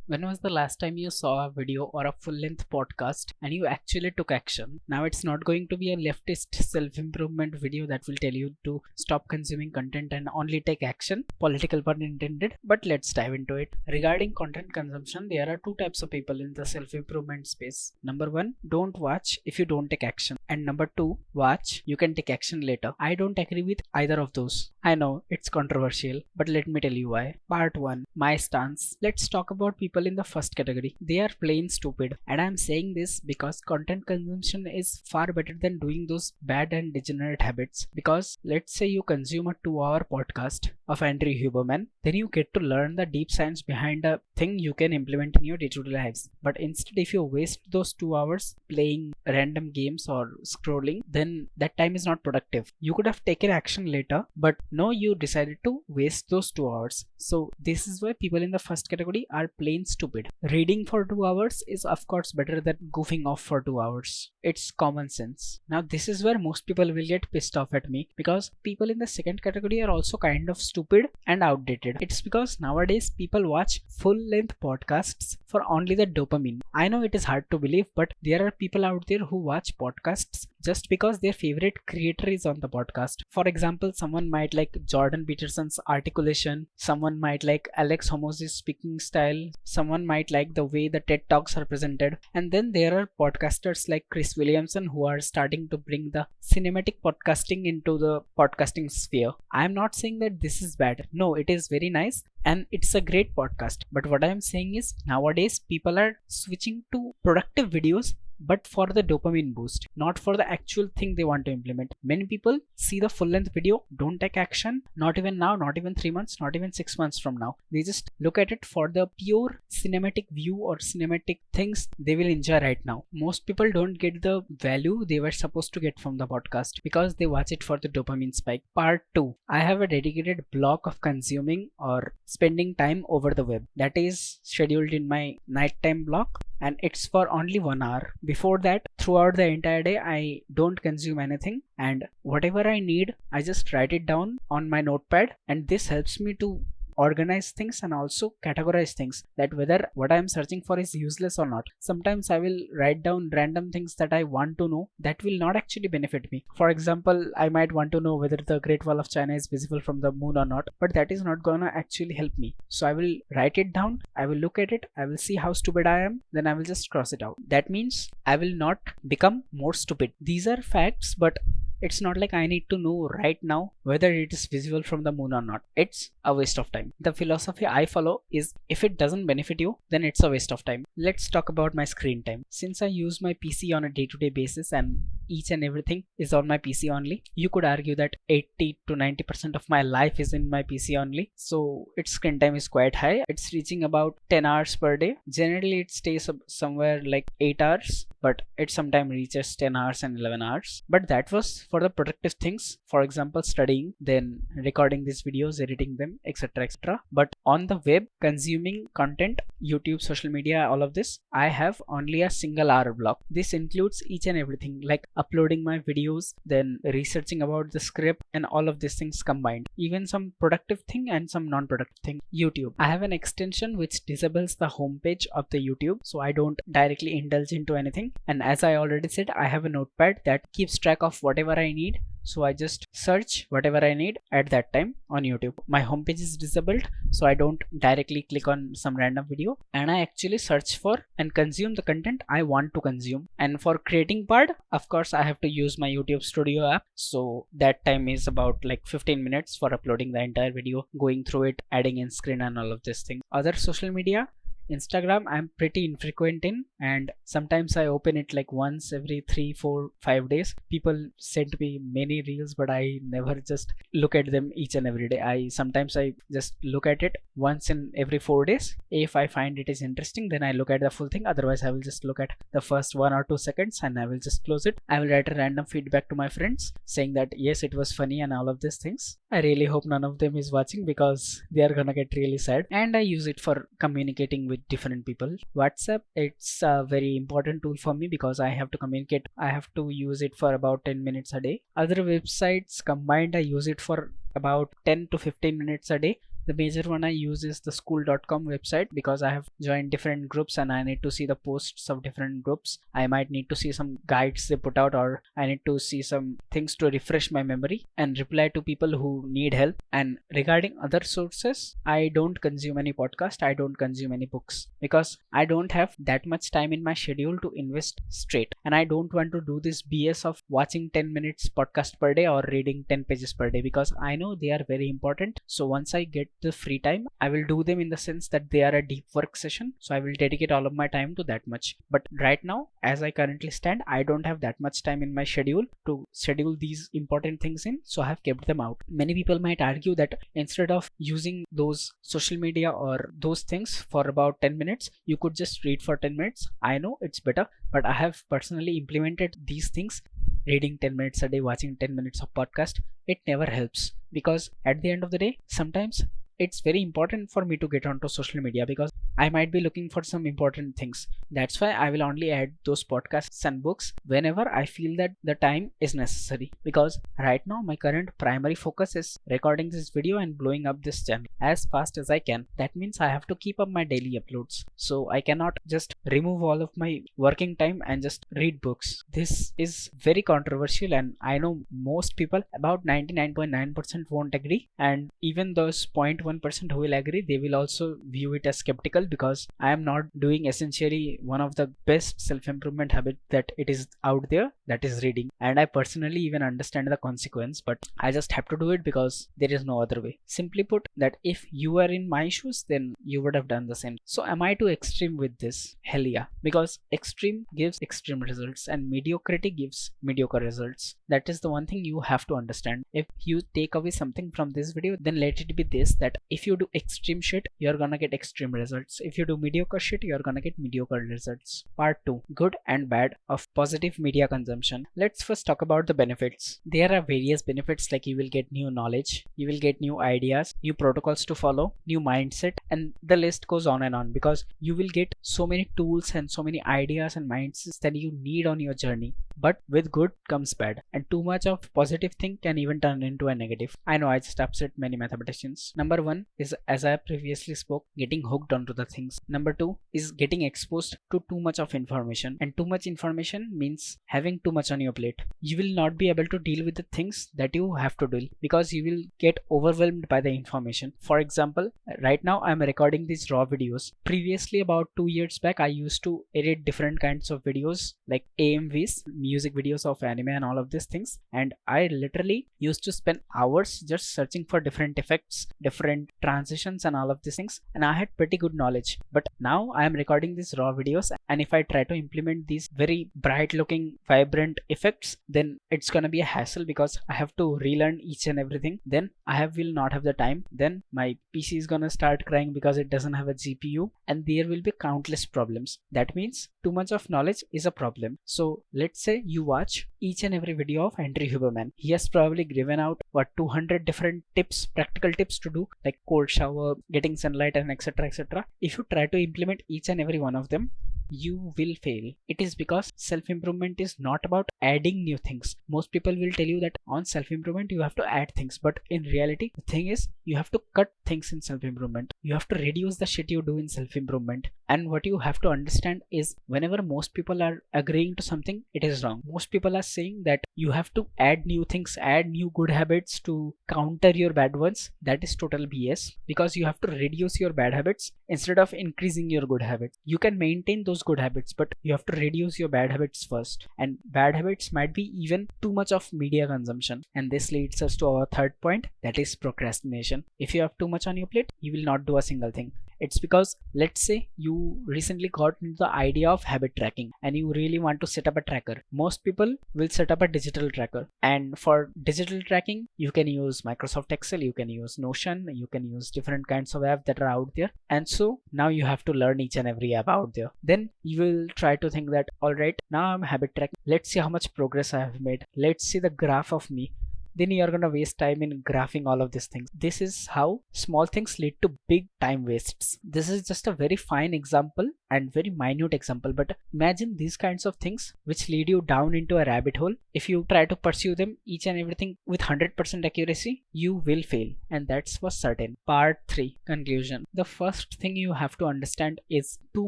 When was the last time you saw a video or a full-length podcast and you actually took action? Now it's not going to be a leftist self-improvement video that will tell you to stop consuming content and only take action, political pun intended, but let's dive into it. Regarding content consumption, there are two types of people in the self-improvement space. Number one, don't watch if you don't take action. And number two, watch, you can take action later. I don't agree with either of those. I know it's controversial, but let me tell you why. Part 1, my stance. Let's talk about people in the first category. They are plain stupid, and I'm saying this because content consumption is far better than doing those bad and degenerate habits. Because let's say you consume a 2-hour podcast of Andrew Huberman, then you get to learn the deep science behind a thing you can implement in your day-to-day lives. But instead, if you waste those 2 hours playing random games or scrolling, then that time is not productive. You could have taken action later, but no, you decided to waste those 2 hours. So this is why people in the first category are plain stupid. Reading for 2 hours is of course better than goofing off for 2 hours. It's common sense. Now this is where most people will get pissed off at me, because people in the second category are also kind of stupid and outdated. It's because nowadays people watch full-length podcasts for only the dopamine. I know it is hard to believe, but there are people out there who watch podcasts just because their favorite creator is on the podcast. For example, someone might like Jordan Peterson's articulation, someone might like Alex Hormozy's speaking style, someone might like the way the TED Talks are presented, and then there are podcasters like Chris Williamson who are starting to bring the cinematic podcasting into the podcasting sphere. I'm not saying that this is bad. No, it is very nice and it's a great podcast. But what I'm saying is nowadays people are switching to productive videos, but for the dopamine boost, not for the actual thing they want to implement. Many people see the full length video, don't take action, not even now, not even 3 months, not even 6 months from now. They just look at it for the pure cinematic view or cinematic things they will enjoy right now. Most people don't get the value they were supposed to get from the podcast because they watch it for the dopamine spike. Part 2, I have a dedicated block of consuming or spending time over the web that is scheduled in my nighttime block, and it's for only 1 hour. Before that, throughout the entire day, I don't consume anything, and whatever I need, I just write it down on my notepad, and this helps me to organize things and also categorize things, that whether what I am searching for is useless or not. Sometimes I will write down random things that I want to know that will not actually benefit me. For example, I might want to know whether the Great Wall of China is visible from the moon or not, but that is not gonna actually help me. So I will write it down, I will look at it, I will see how stupid I am, then I will just cross it out. That means I will not become more stupid. These are facts, but it's not like I need to know right now whether it is visible from the moon or not. It's a waste of time. The philosophy I follow is if it doesn't benefit you, then it's a waste of time. Let's talk about my screen time. Since I use my PC on a day-to-day basis and each and everything is on my PC only, you could argue that 80 to 90% of my life is in my PC only. So its screen time is quite high. It's reaching about 10 hours per day. Generally it stays somewhere like 8 hours, but it sometimes reaches 10 hours and 11 hours. But that was for the productive things, for example studying, then recording these videos, editing them, etc, etc. But on the web, consuming content, YouTube, social media, all of this, I have only a single hour block. This includes each and everything, like uploading my videos, then researching about the script, and all of these things combined, even some productive thing and some non-productive thing. YouTube, I have an extension which disables the homepage of the YouTube, so I don't directly indulge into anything. And as I already said, I have a notepad that keeps track of whatever I need, so I just search whatever I need at that time on YouTube. My homepage is disabled, so I don't directly click on some random video, and I actually search for and consume the content I want to consume. And for creating part, of course I have to use my YouTube Studio app, so that time is about like 15 minutes for uploading the entire video, going through it, adding in screen and all of this thing. Other social media, Instagram, I'm pretty infrequent in, and sometimes I open it like once every 3, 4, 5 days. People send me many reels, but I never just look at them each and every day. Sometimes I just look at it once in every 4 days. If I find it is interesting, then I look at the full thing. Otherwise I will just look at the first 1 or 2 seconds and I will just close it. I will write a random feedback to my friends saying that yes, it was funny and all of these things. I really hope none of them is watching because they are gonna get really sad. And I use it for communicating with different people. WhatsApp, it's a very important tool for me because I have to communicate. I have to use it for about 10 minutes a day. Other websites combined, I use it for about 10 to 15 minutes a day. The major one I use is the school.com website, because I have joined different groups and I need to see the posts of different groups. I might need to see some guides they put out, or I need to see some things to refresh my memory and reply to people who need help. And regarding other sources, I don't consume any podcast, I don't consume any books, because I don't have that much time in my schedule to invest straight, and I don't want to do this BS of watching 10 minutes podcast per day or reading 10 pages per day, because I know they are very important. So once I get the free time, I will do them in the sense that they are a deep work session, so I will dedicate all of my time to that much. But right now, as I currently stand, I don't have that much time in my schedule to schedule these important things in, so I have kept them out. Many people might argue that instead of using those social media or those things for about 10 minutes, you could just read for 10 minutes. I know it's better, but I have personally implemented these things. Reading 10 minutes a day, watching 10 minutes of podcast, it never helps, because at the end of the day, sometimes it's very important for me to get onto social media because I might be looking for some important things. That's why I will only add those podcasts and books whenever I feel that the time is necessary, because right now my current primary focus is recording this video and blowing up this channel as fast as I can. That means I have to keep up my daily uploads, so I cannot just remove all of my working time and just read books. This is very controversial, and I know most people, about 99.9%, won't agree, and even those 0.1% who will agree, they will also view it as skeptical, because I am not doing essentially one of the best self-improvement habit that it is out there, that is reading. And I personally even understand the consequence, but I just have to do it because there is no other way. Simply put, that if you were in my shoes, then you would have done the same. So am I too extreme with this? Hell yeah, because extreme gives extreme results and mediocrity gives mediocre results. That is the one thing you have to understand. If you take away something from this video, then let it be this, that if you do extreme shit, you're gonna get extreme results. If you do mediocre shit, you're gonna get mediocre results. Part 2, good and bad of positive media consumption. Let's first talk about the benefits. There are various benefits, like you will get new knowledge, you will get new ideas, new protocols to follow, new mindset, and the list goes on and on, because you will get so many tools and so many ideas and mindsets that you need on your journey. But with good comes bad, and too much of positive thing can even turn into a negative. I know I just upset many mathematicians. Number 1 is, as I previously spoke, getting hooked onto the things. Number 2 is getting exposed to too much of information, and too much information means having too much on your plate. You will not be able to deal with the things that you have to deal, because you will get overwhelmed by the information. For example, right now I'm recording these raw videos. Previously, about 2 years back, I used to edit different kinds of videos like AMVs, music videos of anime and all of these things, and I literally used to spend hours just searching for different effects, different transitions and all of these things, and I had pretty good knowledge. But now I am recording these raw videos, and if I try to implement these very bright looking vibrant effects, then it's gonna be a hassle, because I have to relearn each and everything. Then I will not have the time, then my PC is gonna start crying because it doesn't have a GPU, and there will be countless problems. That means too much of knowledge is a problem. So let's say you watch each and every video of Andrew Huberman. He has probably given out 200 different tips, practical tips to do, like cold shower, getting sunlight, and etc, etc. If you try to implement each and every one of them, you will fail. It is because self-improvement is not about adding new things. Most people will tell you that on self-improvement you have to add things, but in reality the thing is you have to cut things in self-improvement. You have to reduce the shit you do in self-improvement. And what you have to understand is, whenever most people are agreeing to something, it is wrong. Most people are saying that you have to add new things, add new good habits to counter your bad ones. That is total BS, because you have to reduce your bad habits instead of increasing your good habits. You can maintain those good habits, but you have to reduce your bad habits first. And bad habits might be even too much of media consumption. And this leads us to our third point, that is procrastination. If you have too much on your plate, you will not do a single thing. It's because, let's say you recently got into the idea of habit tracking and you really want to set up a tracker. Most people will set up a digital tracker, and for digital tracking you can use Microsoft Excel, you can use Notion, you can use different kinds of apps that are out there. And so now you have to learn each and every app out there. Then you will try to think that, alright, now I'm habit tracking, let's see how much progress I have made, let's see the graph of me. then you're gonna waste time in graphing all of these things. This is how small things lead to big time wastes. This is just a very fine example and very minute example, but imagine these kinds of things which lead you down into a rabbit hole. If you try to pursue them each and everything with 100% accuracy, you will fail, and that's for certain. Part 3, conclusion. The first thing you have to understand is too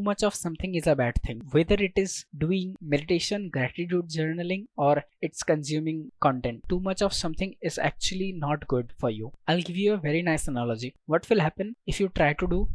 much of something is a bad thing. Whether it is doing meditation, gratitude journaling, or it's consuming content, too much of something is actually not good for you. I'll give you a very nice analogy. What will happen if you try to do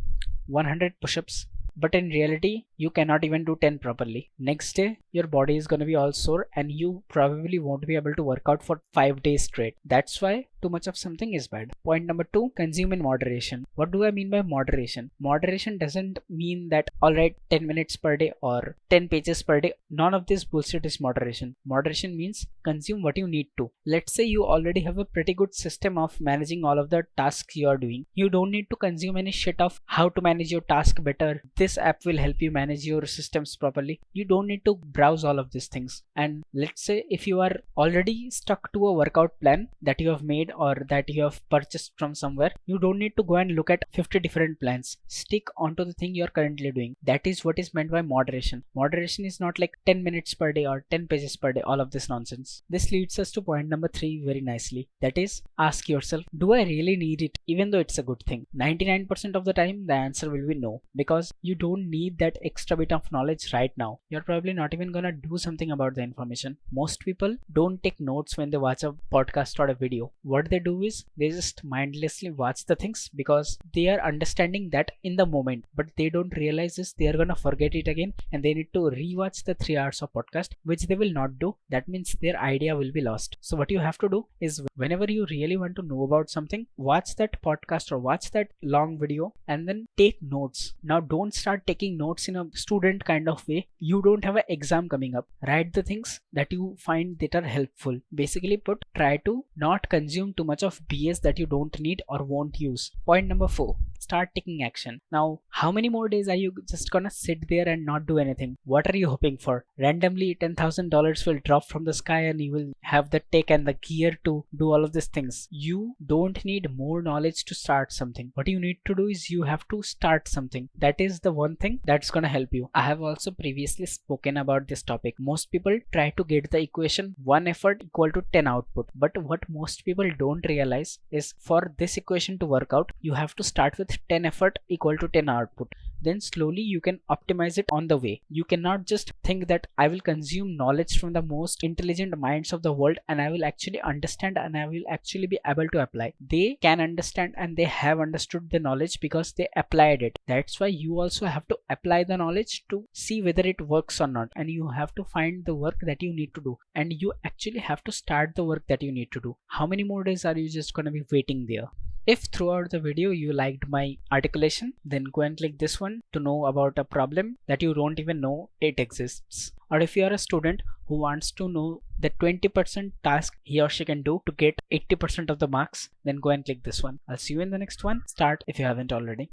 100 push-ups, but in reality you cannot even do 10 properly? Next day your body is going to be all sore and you probably won't be able to work out for 5 days straight. That's why too much of something is bad. Point number 2, consume in moderation. What do I mean by moderation? Moderation doesn't mean that alright 10 minutes per day or 10 pages per day. None of this bullshit is moderation. Moderation means consume what you need to. Let's say you already have a pretty good system of managing all of the tasks you are doing. You don't need to consume any shit of how to manage your task better. This app will help you manage your systems properly. You don't need to browse all of these things. And let's say if you are already stuck to a workout plan that you have made or that you have purchased from somewhere, you don't need to go and look at 50 different plans. Stick onto the thing you're currently doing. That is what is meant by moderation. Moderation is not like 10 minutes per day or 10 pages per day, all of this nonsense. This leads us to point number 3 very nicely. That is, ask yourself, do I really need it even though it's a good thing? 99% of the time the answer will be no, because you don't need that extra bit of knowledge right now. You're probably not even gonna do something about the information. Most people don't take notes when they watch a podcast or a video. What they do is they just mindlessly watch the things because they are understanding that in the moment, but they don't realize this, they are gonna forget it again and they need to rewatch the 3 hours of podcast, which they will not do. That means their idea will be lost. So what you have to do is, whenever you really want to know about something, watch that podcast or watch that long video and then take notes. Now don't start taking notes in a student kind of way. You don't have an exam coming up. Write the things that you find that are helpful. Basically put, try to not consume too much of BS that you don't need or won't use. Point number 4, start taking action. Now, how many more days are you just gonna sit there and not do anything? What are you hoping for? Randomly $10,000 will drop from the sky and you will have the tech and the gear to do all of these things. You don't need more knowledge to start something. What you need to do is you have to start something. That is the one thing that's gonna help you. I have also previously spoken about this topic. Most people try to get the equation 1 effort equal to 10 output, but what most people don't realize is, for this equation to work out, you have to start with 10 effort equal to 10 output. Then slowly you can optimize it on the way. You cannot just think that I will consume knowledge from the most intelligent minds of the world and I will actually understand and I will actually be able to apply. They can understand and they have understood the knowledge because they applied it. That's why you also have to apply the knowledge to see whether it works or not, and you have to find the work that you need to do, and you actually have to start the work that you need to do. How many more days are you just gonna be waiting there? If throughout the video you liked my articulation, then go and click this one to know about a problem that you don't even know it exists. Or if you are a student who wants to know the 20% task he or she can do to get 80% of the marks, then go and click this one. I'll see you in the next one. Start if you haven't already.